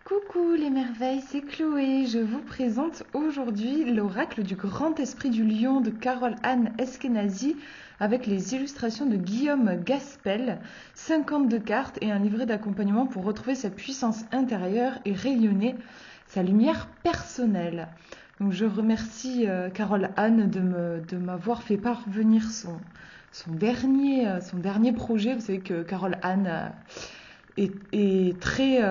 Coucou les merveilles, c'est Chloé. Je vous présente aujourd'hui l'oracle du Grand Esprit du Lion de Carole-Anne Eskenazi avec les illustrations de Guillaume Gaspel, 52 cartes et un livret d'accompagnement pour retrouver sa puissance intérieure et rayonner sa lumière personnelle. Donc je remercie Carole-Anne de m'avoir fait parvenir son dernier projet. Vous savez que Carole-Anne est très,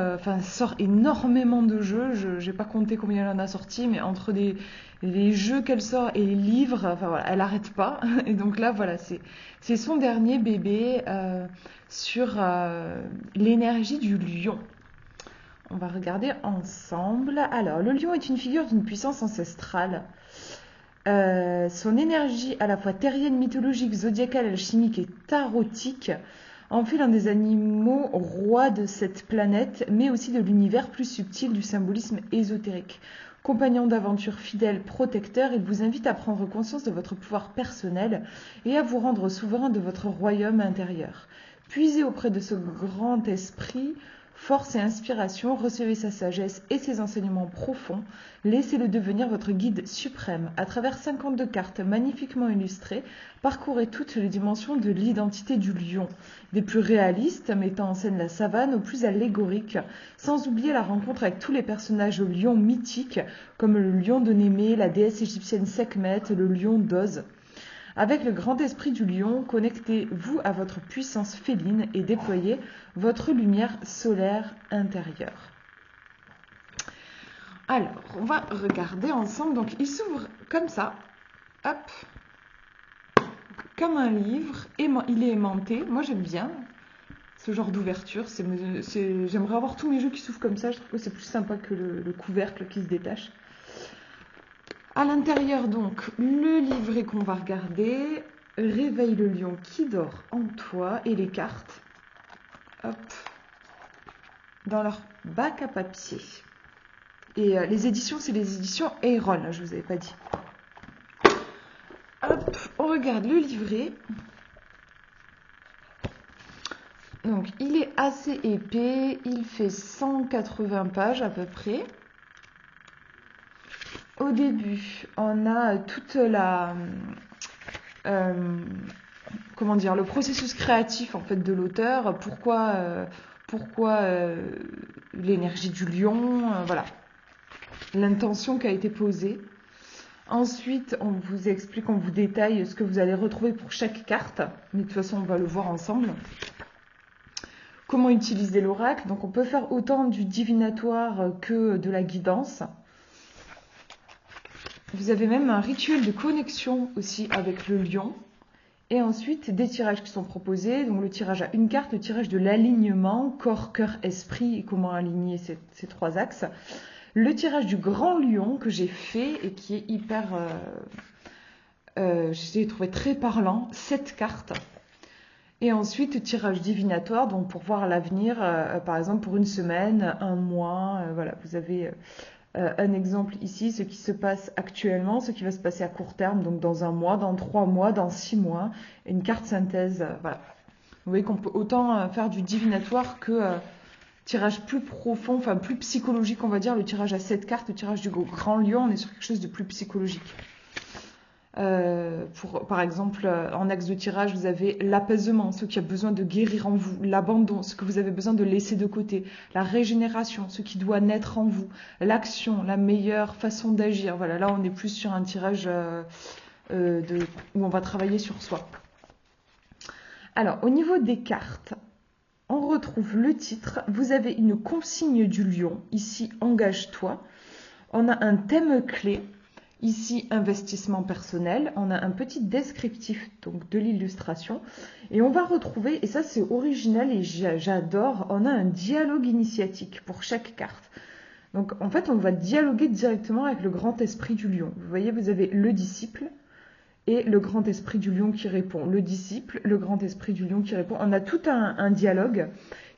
sort énormément de jeux. Je n'ai pas compté combien elle en a sorti, mais entre les jeux qu'elle sort et les livres, enfin voilà, elle n'arrête pas. Et donc là, voilà, c'est son dernier bébé sur l'énergie du lion. On va regarder ensemble. Alors, le lion est une figure d'une puissance ancestrale. Son énergie à la fois terrienne, mythologique, zodiacale, alchimique et tarotique en fait l'un des animaux rois de cette planète, mais aussi de l'univers plus subtil du symbolisme ésotérique. Compagnon d'aventure fidèle, protecteur, il vous invite à prendre conscience de votre pouvoir personnel et à vous rendre souverain de votre royaume intérieur. Puisez auprès de ce grand esprit force et inspiration, recevez sa sagesse et ses enseignements profonds, laissez-le devenir votre guide suprême. À travers 52 cartes magnifiquement illustrées, parcourez toutes les dimensions de l'identité du lion, des plus réalistes, mettant en scène la savane, aux plus allégoriques, sans oublier la rencontre avec tous les personnages lions mythiques, comme le lion de Némée, la déesse égyptienne Sekhmet, le lion d'Oz. Avec le grand esprit du lion, connectez-vous à votre puissance féline et déployez votre lumière solaire intérieure. Alors, on va regarder ensemble. Donc, il s'ouvre comme ça. Hop. Comme un livre. Il est aimanté. Moi, j'aime bien ce genre d'ouverture. J'aimerais avoir tous mes jeux qui s'ouvrent comme ça. Je trouve que c'est plus sympa que le couvercle qui se détache. À l'intérieur, donc, le livret qu'on va regarder, Réveille le lion qui dort en toi, et les cartes, hop, dans leur bac à papier. Et les éditions, c'est les éditions Erol, je ne vous avais pas dit. Hop, on regarde le livret. Donc, il est assez épais, il fait 180 pages à peu près. Au début, on a toute le processus créatif en fait de l'auteur. Pourquoi l'énergie du lion, voilà, l'intention qui a été posée. Ensuite, on vous explique, on vous détaille ce que vous allez retrouver pour chaque carte. Mais de toute façon, on va le voir ensemble. Comment utiliser l'oracle. Donc, on peut faire autant du divinatoire que de la guidance. Vous avez même un rituel de connexion aussi avec le lion. Et ensuite, des tirages qui sont proposés. Donc, le tirage à une carte, le tirage de l'alignement, corps, cœur, esprit, et comment aligner ces trois axes. Le tirage du grand lion que j'ai fait et qui est hyper... j'ai trouvé très parlant, 7 cartes. Et ensuite, tirage divinatoire, donc pour voir l'avenir, par exemple pour une semaine, un mois, voilà, vous avez... un exemple ici, ce qui se passe actuellement, ce qui va se passer à court terme, donc dans un mois, dans 3 mois, dans 6 mois, une carte synthèse, voilà. Vous voyez qu'on peut autant faire du divinatoire que tirage plus profond, enfin plus psychologique, on va dire, le tirage à 7 cartes, le tirage du grand lion, on est sur quelque chose de plus psychologique. Par exemple, en axe de tirage, vous avez l'apaisement, ce qui a besoin de guérir en vous, l'abandon, ce que vous avez besoin de laisser de côté, la régénération, ce qui doit naître en vous, l'action, la meilleure façon d'agir. Voilà, là, on est plus sur un tirage où on va travailler sur soi. Alors, au niveau des cartes, on retrouve le titre. Vous avez une consigne du lion, ici, engage-toi. On a un thème clé. Ici, investissement personnel. On a un petit descriptif donc, de l'illustration. Et on va retrouver, et ça c'est original et j'adore, on a un dialogue initiatique pour chaque carte. Donc en fait, on va dialoguer directement avec le grand esprit du lion. Vous voyez, vous avez le disciple et le grand esprit du lion qui répond. Le disciple, le grand esprit du lion qui répond. On a tout un dialogue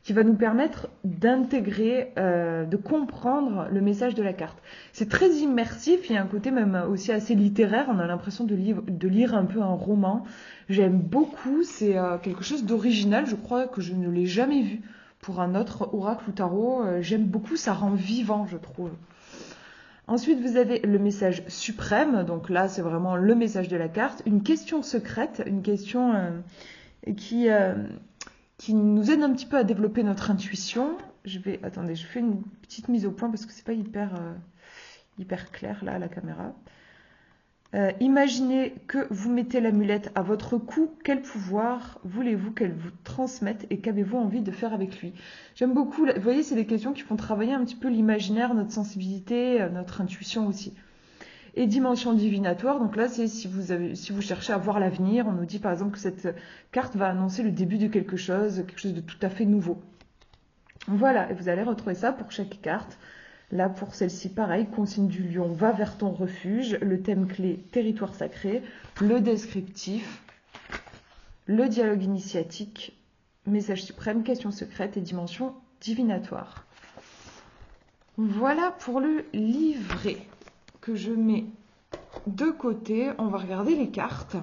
qui va nous permettre d'intégrer, de comprendre le message de la carte. C'est très immersif, il y a un côté même aussi assez littéraire, on a l'impression de lire un peu un roman. J'aime beaucoup, c'est quelque chose d'original, je crois que je ne l'ai jamais vu. pour un autre oracle ou tarot. J'aime beaucoup, ça rend vivant, je trouve. Ensuite, vous avez le message suprême. Donc là, c'est vraiment le message de la carte. Une question secrète, une question qui nous aide un petit peu à développer notre intuition. Attendez, je fais une petite mise au point parce que c'est pas hyper clair là à la caméra. Imaginez que vous mettez l'amulette à votre cou. Quel pouvoir voulez-vous qu'elle vous transmette et qu'avez-vous envie de faire avec lui? J'aime beaucoup, vous voyez, c'est des questions qui font travailler un petit peu l'imaginaire, notre sensibilité, notre intuition aussi. Et dimension divinatoire, donc là c'est si vous cherchez à voir l'avenir, on nous dit par exemple que cette carte va annoncer le début de quelque chose de tout à fait nouveau. Voilà, et vous allez retrouver ça pour chaque carte. Là, pour celle-ci, pareil, consigne du lion, va vers ton refuge, le thème clé, territoire sacré, le descriptif, le dialogue initiatique, message suprême, question secrète et dimension divinatoire. Voilà pour le livret que je mets de côté. On va regarder les cartes.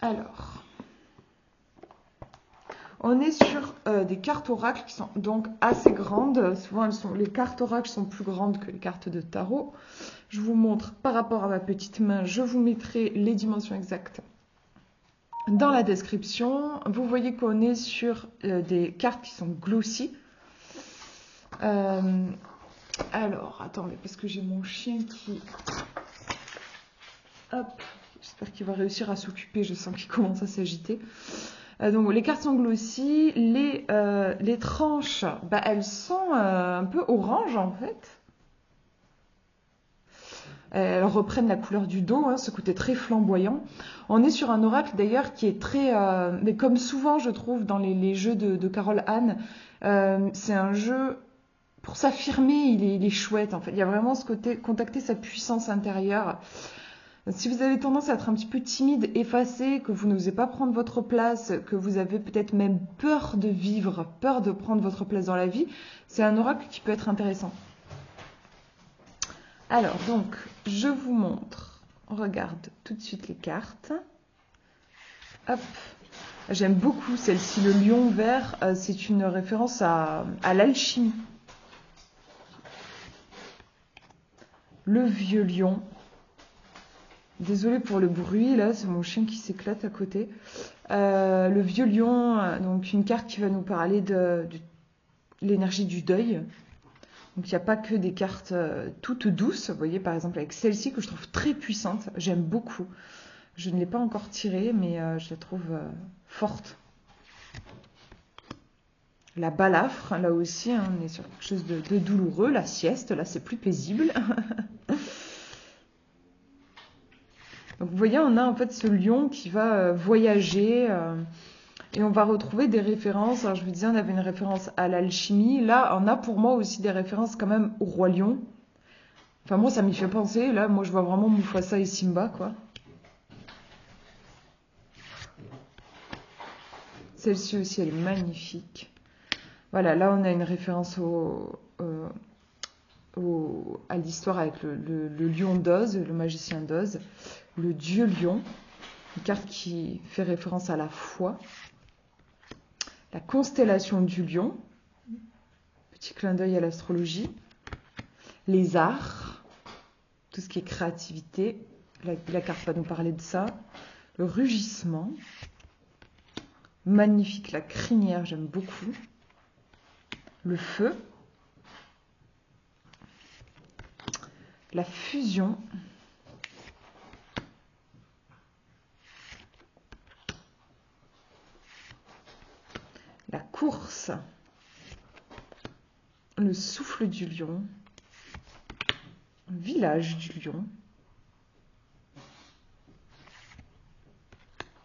Alors... On est sur des cartes oracles qui sont donc assez grandes. Souvent, les cartes oracles sont plus grandes que les cartes de tarot. Je vous montre par rapport à ma petite main. Je vous mettrai les dimensions exactes dans la description. Vous voyez qu'on est sur des cartes qui sont glossy. Alors, attendez, parce que j'ai mon chien qui... Hop, j'espère qu'il va réussir à s'occuper. Je sens qu'il commence à s'agiter. Donc les cartes sont glossy, les tranches, elles sont un peu orange en fait. Elles reprennent la couleur du dos, hein, ce côté très flamboyant. On est sur un oracle d'ailleurs qui est très, mais comme souvent je trouve dans les jeux de Carole Anne, c'est un jeu pour s'affirmer, il est chouette en fait. Il y a vraiment ce côté contacter sa puissance intérieure. Si vous avez tendance à être un petit peu timide, effacé, que vous n'osez pas prendre votre place, que vous avez peut-être même peur de vivre, peur de prendre votre place dans la vie, c'est un oracle qui peut être intéressant. Alors, donc, je vous montre. On regarde tout de suite les cartes. Hop. J'aime beaucoup celle-ci, le lion vert. C'est une référence à l'alchimie. Le vieux lion. Désolée pour le bruit, là, c'est mon chien qui s'éclate à côté. Le vieux lion, donc une carte qui va nous parler de l'énergie du deuil. Donc il n'y a pas que des cartes toutes douces. Vous voyez, par exemple, avec celle-ci que je trouve très puissante. J'aime beaucoup. Je ne l'ai pas encore tirée, mais je la trouve forte. La balafre, là aussi, hein, on est sur quelque chose de douloureux. La sieste, là, c'est plus paisible. Donc vous voyez, on a en fait ce lion qui va voyager et on va retrouver des références. Alors je vous disais, on avait une référence à l'alchimie. Là, on a pour moi aussi des références quand même au roi lion. Enfin moi, ça m'y fait penser. Là, moi, je vois vraiment Mufasa et Simba, quoi. Celle-ci aussi, elle est magnifique. Voilà, là, on a une référence à l'histoire avec le lion d'Oz, le magicien d'Oz. Le dieu lion, une carte qui fait référence à la foi. La constellation du lion, petit clin d'œil à l'astrologie. Les arts, tout ce qui est créativité, la carte va nous parler de ça. Le rugissement, magnifique, la crinière, j'aime beaucoup. Le feu, la fusion, la course, le souffle du lion, le village du lion,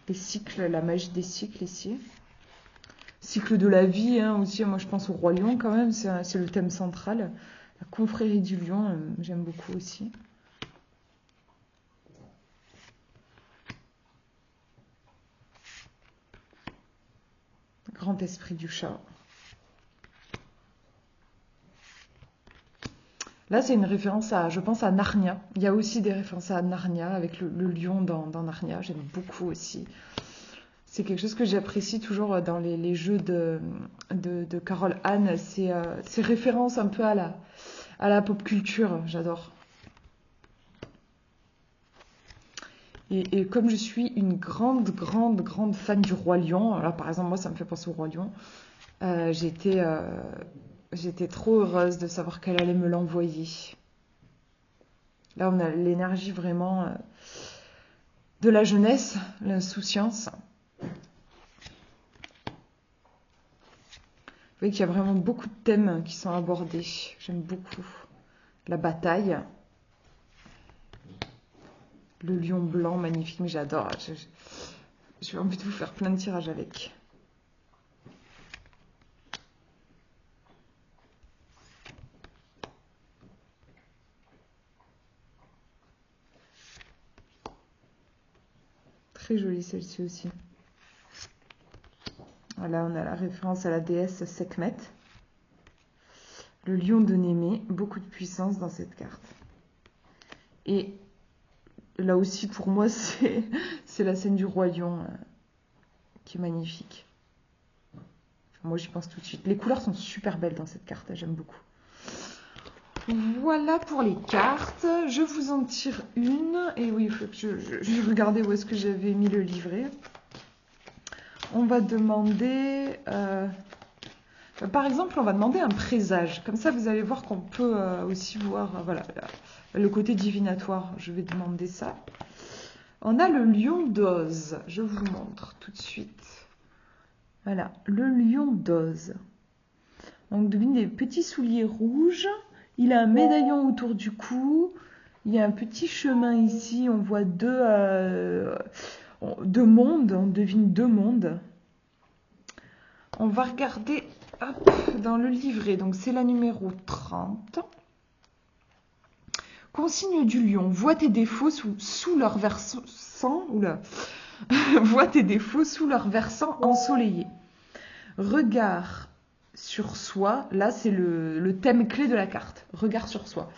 les cycles, la magie des cycles ici, cycle de la vie hein, aussi, moi je pense au roi lion quand même, c'est le thème central, la confrérie du lion, j'aime beaucoup aussi. Grand esprit du chat. Là, c'est une référence à, je pense, à Narnia. Il y a aussi des références à Narnia, avec le lion dans Narnia. J'aime beaucoup aussi. C'est quelque chose que j'apprécie toujours dans les jeux de Carol Anne. C'est référence un peu à la pop culture, j'adore. Et comme je suis une grande, grande, grande fan du Roi Lion, alors par exemple, moi, ça me fait penser au Roi Lion, j'étais trop heureuse de savoir qu'elle allait me l'envoyer. Là, on a l'énergie vraiment de la jeunesse, l'insouciance. Vous voyez qu'il y a vraiment beaucoup de thèmes qui sont abordés. J'aime beaucoup. La bataille. Le lion blanc, magnifique, mais j'adore. J'ai envie de vous faire plein de tirages avec. Très jolie celle-ci aussi. Voilà, on a la référence à la déesse Sekhmet. Le lion de Némée, beaucoup de puissance dans cette carte. Et là aussi, pour moi, c'est la scène du roi lion qui est magnifique. Enfin, moi, j'y pense tout de suite. Les couleurs sont super belles dans cette carte, j'aime beaucoup. Voilà pour les cartes. Je vous en tire une. Et oui, il faut que je regardais où est-ce que j'avais mis le livret. On va demander... par exemple, on va demander un présage. Comme ça, vous allez voir qu'on peut aussi voir voilà, le côté divinatoire. Je vais demander ça. On a le lion d'Oz. Je vous montre tout de suite. Voilà, le lion d'Oz. Donc, devine des petits souliers rouges. Il a un médaillon autour du cou. Il y a un petit chemin ici. On voit deux mondes. On devine deux mondes. On va regarder hop, dans le livret. Donc, c'est la numéro 30. Consigne du lion. Vois tes défauts sous leur versant. Oula. Vois tes défauts sous leur versant ensoleillé. Regard sur soi. Là, c'est le thème clé de la carte. Regard sur soi.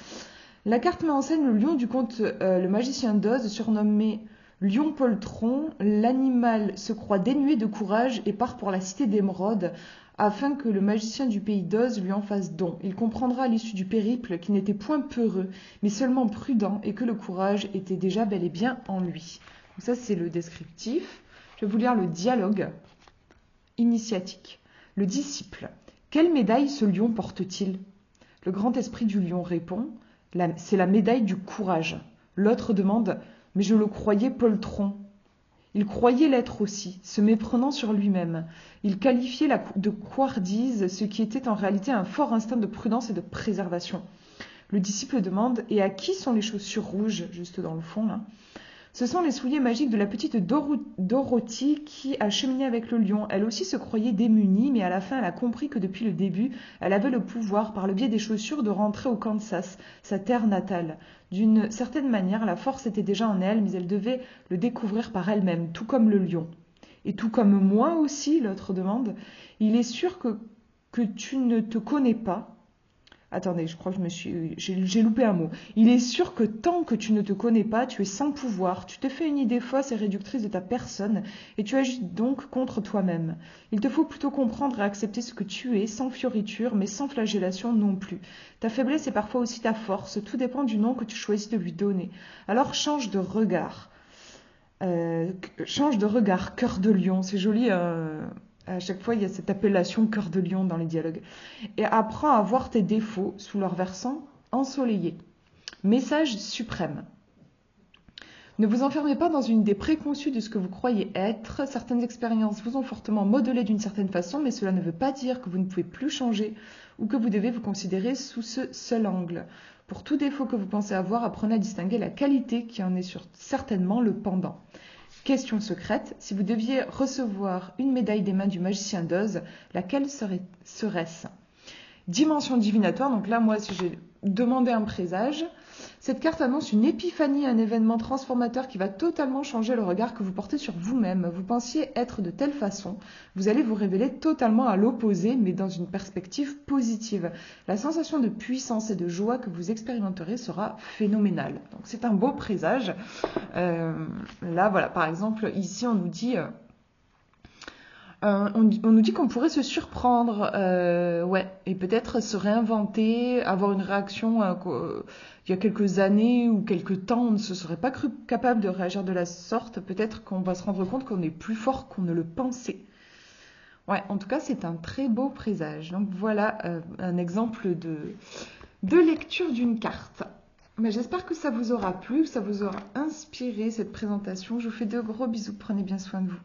La carte met en scène le lion du conte Le Magicien d'Oz, surnommé Lion poltron. L'animal se croit dénué de courage et part pour la cité d'Émeraude afin que le magicien du pays d'Oz lui en fasse don. Il comprendra à l'issue du périple qu'il n'était point peureux, mais seulement prudent et que le courage était déjà bel et bien en lui. Donc ça, c'est le descriptif. Je vais vous lire le dialogue initiatique. Le disciple. Quelle médaille ce lion porte-t-il? Le grand esprit du lion répond. C'est la médaille du courage. L'autre demande. Mais je le croyais poltron. Il croyait l'être aussi, se méprenant sur lui-même. Il qualifiait de couardise ce qui était en réalité un fort instinct de prudence et de préservation. Le disciple demande « Et à qui sont les chaussures rouges ?» Juste dans le fond, là. Ce sont les souliers magiques de la petite Dorothy qui a cheminé avec le lion. Elle aussi se croyait démunie, mais à la fin, elle a compris que depuis le début, elle avait le pouvoir, par le biais des chaussures, de rentrer au Kansas, sa terre natale. D'une certaine manière, la force était déjà en elle, mais elle devait le découvrir par elle-même, tout comme le lion. Et tout comme moi aussi, l'autre demande, il est sûr que tu ne te connais pas. Attendez, je crois que j'ai loupé un mot. Il est sûr que tant que tu ne te connais pas, tu es sans pouvoir, tu te fais une idée fausse et réductrice de ta personne, et tu agis donc contre toi-même. Il te faut plutôt comprendre et accepter ce que tu es, sans fioriture, mais sans flagellation non plus. Ta faiblesse est parfois aussi ta force, tout dépend du nom que tu choisis de lui donner. Alors change de regard. Change de regard, cœur de lion, c'est joli. À chaque fois, il y a cette appellation cœur de lion dans les dialogues. Et apprends à voir tes défauts sous leur versant ensoleillé. Message suprême. Ne vous enfermez pas dans une idée préconçue de ce que vous croyez être. Certaines expériences vous ont fortement modelé d'une certaine façon, mais cela ne veut pas dire que vous ne pouvez plus changer ou que vous devez vous considérer sous ce seul angle. Pour tout défaut que vous pensez avoir, apprenez à distinguer la qualité qui en est certainement le pendant. Question secrète, si vous deviez recevoir une médaille des mains du magicien d'Oz, laquelle serait-ce? Dimension divinatoire, donc là, moi, si j'ai demandé un présage, cette carte annonce une épiphanie, un événement transformateur qui va totalement changer le regard que vous portez sur vous-même. Vous pensiez être de telle façon, vous allez vous révéler totalement à l'opposé, mais dans une perspective positive. La sensation de puissance et de joie que vous expérimenterez sera phénoménale. Donc c'est un beau présage. Là, voilà, par exemple, ici, on nous dit... On nous dit qu'on pourrait se surprendre, ouais, et peut-être se réinventer, avoir une réaction il y a quelques années ou quelques temps, on ne se serait pas cru capable de réagir de la sorte. Peut-être qu'on va se rendre compte qu'on est plus fort qu'on ne le pensait. Ouais, en tout cas, c'est un très beau présage. Donc voilà un exemple de lecture d'une carte. Mais j'espère que ça vous aura plu, que ça vous aura inspiré cette présentation. Je vous fais de gros bisous, prenez bien soin de vous.